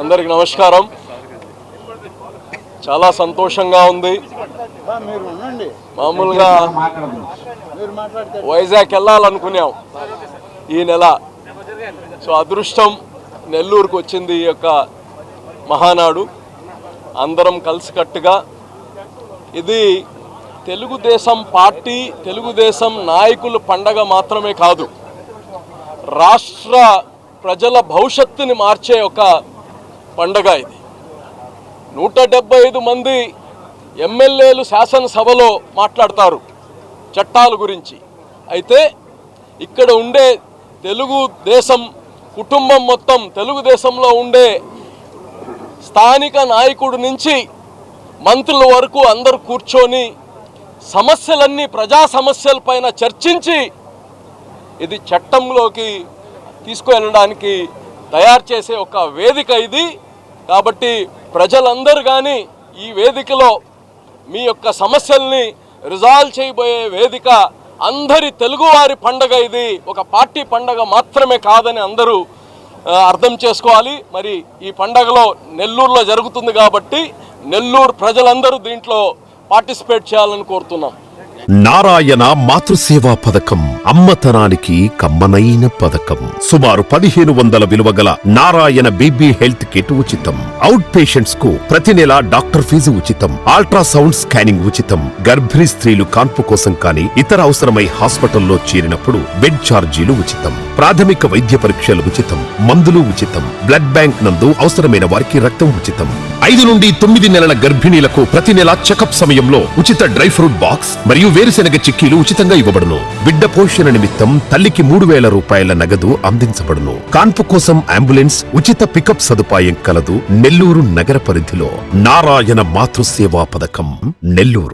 అందరికి నమస్కారం. చాలా సంతోషంగా ఉంది. మామూలుగా వైజాగ్ వెళ్ళాలనుకున్నాం ఈ నెల. సో అదృష్టం నెల్లూరుకు వచ్చింది ఈ యొక్క మహానాడు. అందరం కలిసికట్టుగా ఇది తెలుగుదేశం పార్టీ, తెలుగుదేశం నాయకుల పండగ మాత్రమే కాదు, రాష్ట్ర ప్రజల భవిష్యత్తుని మార్చే ఒక పండగ ఇది. 175 మంది ఎమ్మెల్యేలు శాసనసభలో మాట్లాడతారు చట్టాల గురించి. అయితే ఇక్కడ ఉండే తెలుగుదేశం కుటుంబం మొత్తం, తెలుగుదేశంలో ఉండే స్థానిక నాయకుడి నుంచి మంత్రుల వరకు అందరూ కూర్చొని సమస్యలన్నీ, ప్రజా సమస్యలపైన చర్చించి ఇది చట్టంలోకి తీసుకువెళ్ళడానికి తయారు చేసే ఒక వేదిక ఇది. కాబట్టి ప్రజలందరూ కానీ ఈ వేదికలో మీ యొక్క సమస్యల్ని రిజాల్వ్ చేయబోయే వేదిక. అందరి తెలుగువారి పండగ ఇది, ఒక పార్టీ పండగ మాత్రమే కాదని అందరూ అర్థం చేసుకోవాలి. మరి ఈ పండగలో నెల్లూరులో జరుగుతుంది కాబట్టి నెల్లూరు ప్రజలందరూ దీంట్లో పార్టిసిపేట్ చేయాలని కోరుతున్నాం. నారాయణ మాతృసేవా పథకం అమ్మతనానికి కమ్మనైన పథకం. సుమారు 1500 విలువ గల నారాయణ బేబీ హెల్త్ కిట్ ఉచితం. అవుట్ పేషెంట్స్ కు ప్రతి నెల డాక్టర్ ఫీజు ఉచితం. అల్ట్రాసౌండ్ స్కానింగ్ ఉచితం. గర్భిణీ స్త్రీలు కాన్పు కోసం కానీ ఇతర అవసరమై హాస్పిటల్లో చేరినప్పుడు బెడ్ ఛార్జీలు ఉచితం. ప్రాథమిక వైద్య పరీక్షలు ఉచితం. మందులు ఉచితం. బ్లడ్ బ్యాంక్ నందు అవసరమైన వారికి రక్తం ఉచితం. 5 నుండి 9 నెలల గర్భిణీలకు ప్రతి నెల చెకప్ సమయంలో ఉచిత డ్రై ఫ్రూట్ బాక్స్ మరియు వేరుశెనగ చిక్కీలు ఉచితంగా ఇవ్వబడును. బిడ్డ పోషణ నిమిత్తం తల్లికి 3000 రూపాయల నగదు అందించబడును. కాన్పు కోసం అంబులెన్స్, ఉచిత పికప్ సదుపాయం కలదు. నెల్లూరు నగర పరిధిలో నారాయణ మాతృసేవా పథకం, నెల్లూరు.